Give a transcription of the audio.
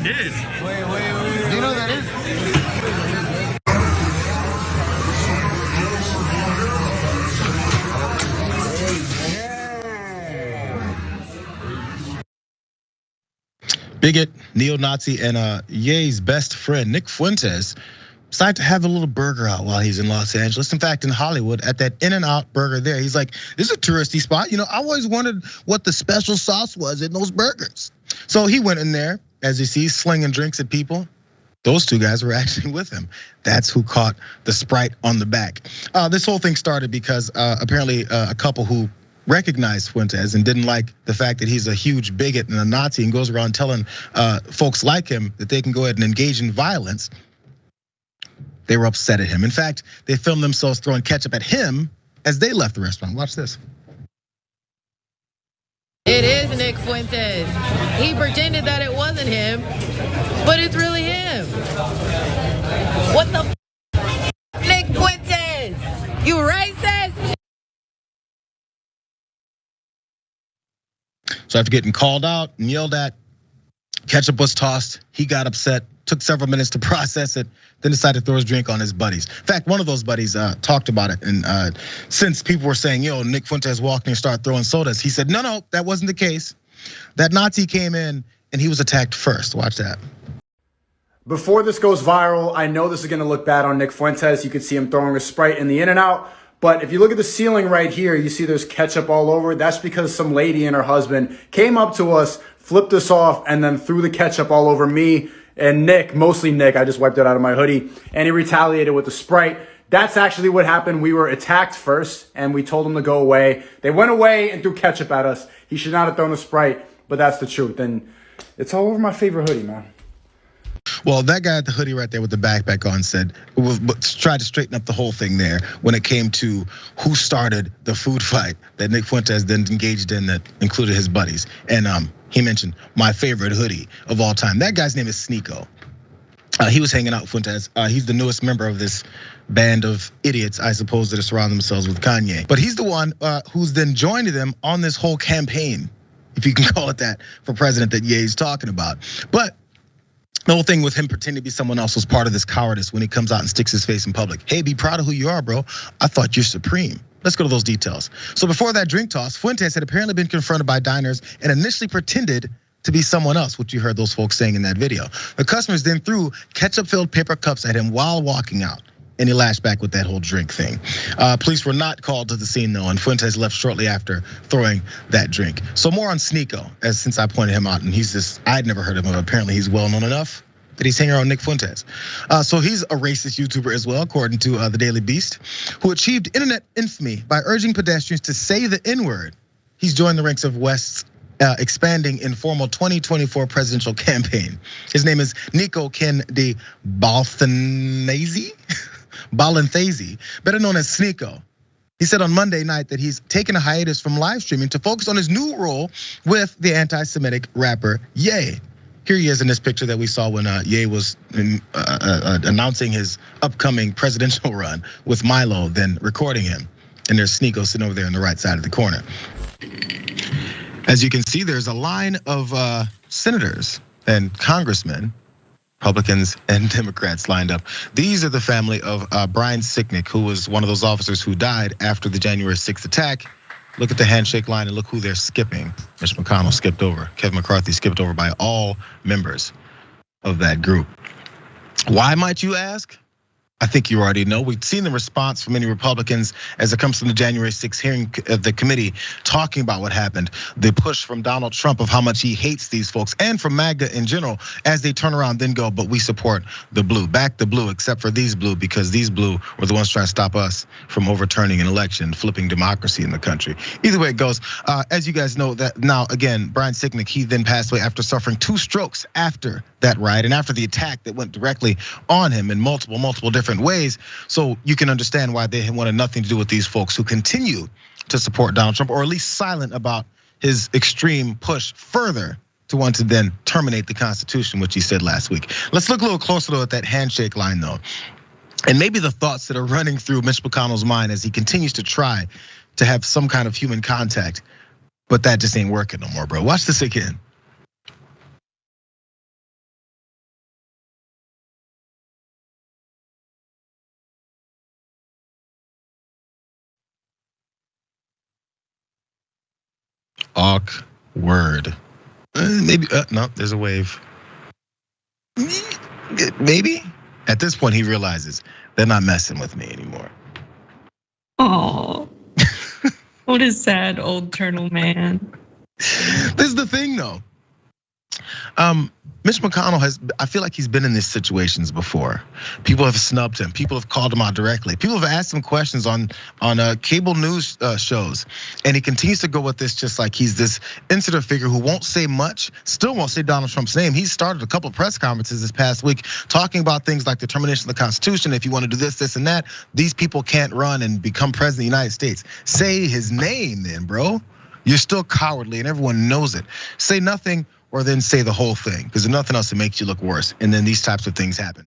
did. Wait. Do you know who that is? Bigot, neo-Nazi, and Ye's best friend, Nick Fuentes, decided to have a little burger out while he's in Los Angeles. In fact, in Hollywood, at that In-N-Out burger there, he's like, this is a touristy spot. You know, I always wondered what the special sauce was in those burgers. So he went in there, as you see, slinging drinks at people. Those two guys were actually with him. That's who caught the Sprite on the back. This whole thing started because apparently a couple who recognized Fuentes and didn't like the fact that he's a huge bigot and a Nazi and goes around telling folks like him that they can go ahead and engage in violence. They were upset at him. In fact, they filmed themselves throwing ketchup at him as they left the restaurant. Watch this. It is Nick Fuentes. He pretended that it wasn't him, but it's really him. What the Nick Fuentes? You racist? So after getting called out and yelled at, ketchup was tossed. He got upset, took several minutes to process it, then decided to throw his drink on his buddies. In fact, one of those buddies talked about it. And since people were saying, yo, Nick Fuentes walked in and started throwing sodas, he said, no, that wasn't the case. That Nazi came in and he was attacked first. Watch that. Before this goes viral, I know this is gonna look bad on Nick Fuentes. You can see him throwing a Sprite in the In-N-Out. But if you look at the ceiling right here, you see there's ketchup all over. That's because some lady and her husband came up to us, flipped us off, and then threw the ketchup all over me and Nick, mostly Nick. I just wiped it out of my hoodie, and he retaliated with the Sprite. That's actually what happened. We were attacked first, and we told him to go away. They went away and threw ketchup at us. He should not have thrown a Sprite, but that's the truth. And it's all over my favorite hoodie, man. Well, that guy at the hoodie right there with the backpack on said, tried to straighten up the whole thing there when it came to who started the food fight that Nick Fuentes then engaged in that included his buddies. And he mentioned my favorite hoodie of all time. That guy's name is Sneeko. He was hanging out with Fuentes. He's the newest member of this band of idiots, I suppose, that surround themselves with Kanye. But he's the one who's then joined them on this whole campaign, if you can call it that, for president that Ye's talking about. But the whole thing with him pretending to be someone else was part of this cowardice when he comes out and sticks his face in public. Hey, be proud of who you are, bro. I thought you're supreme. Let's go to those details. So before that drink toss, Fuentes had apparently been confronted by diners and initially pretended to be someone else, which you heard those folks saying in that video. The customers then threw ketchup-filled paper cups at him while walking out. And he lashed back with that whole drink thing. Police were not called to the scene though, and Fuentes left shortly after throwing that drink. So more on Sneeko, as since I pointed him out, and I'd never heard of him, apparently he's well known enough that he's hanging around Nick Fuentes. So he's a racist YouTuber as well, according to the Daily Beast, who achieved internet infamy by urging pedestrians to say the N-word. He's joined the ranks of West's expanding informal 2024 presidential campaign. His name is Nico Ken de Balthanese, better known as Sneeko. He said on Monday night that he's taken a hiatus from live streaming to focus on his new role with the anti-Semitic rapper Ye. Here he is in this picture that we saw when Ye was announcing his upcoming presidential run with Milo, then recording him. And there's Sneeko sitting over there on the right side of the corner. As you can see, there's a line of senators and congressmen, Republicans and Democrats lined up. These are the family of Brian Sicknick, who was one of those officers who died after the January 6th attack. Look at the handshake line and look who they're skipping. Mitch McConnell skipped over. Kevin McCarthy skipped over by all members of that group. Why, might you ask? I think you already know. We've seen the response from many Republicans as it comes from the January 6th hearing of the committee talking about what happened. The push from Donald Trump of how much he hates these folks, and from MAGA in general, as they turn around then go, but we support the blue. Back the blue, except for these blue, because these blue were the ones trying to stop us from overturning an election, flipping democracy in the country. Either way it goes, as you guys know that now, again, Brian Sicknick, he then passed away after suffering 2 strokes after that riot and after the attack that went directly on him in multiple different ways. So you can understand why they wanted nothing to do with these folks who continue to support Donald Trump, or at least silent about his extreme push further to want to then terminate the Constitution, which he said last week. Let's look a little closer though at that handshake line though. And maybe the thoughts that are running through Mitch McConnell's mind as he continues to try to have some kind of human contact, but that just ain't working no more, bro. Watch this again. Awkward. Maybe, no, there's a wave. Maybe. At this point, he realizes they're not messing with me anymore. Oh, what a sad old turtle man. This is the thing, though. Mitch McConnell I feel like he's been in these situations before. People have snubbed him. People have called him out directly. People have asked him questions on cable news shows. And he continues to go with this just like he's this insular figure who won't say much, still won't say Donald Trump's name. He started a couple of press conferences this past week talking about things like the termination of the Constitution. If you want to do this, this, and that, these people can't run and become president of the United States. Say his name then, bro. You're still cowardly and everyone knows it. Say nothing or then say the whole thing, because there's nothing else that makes you look worse. And then these types of things happen.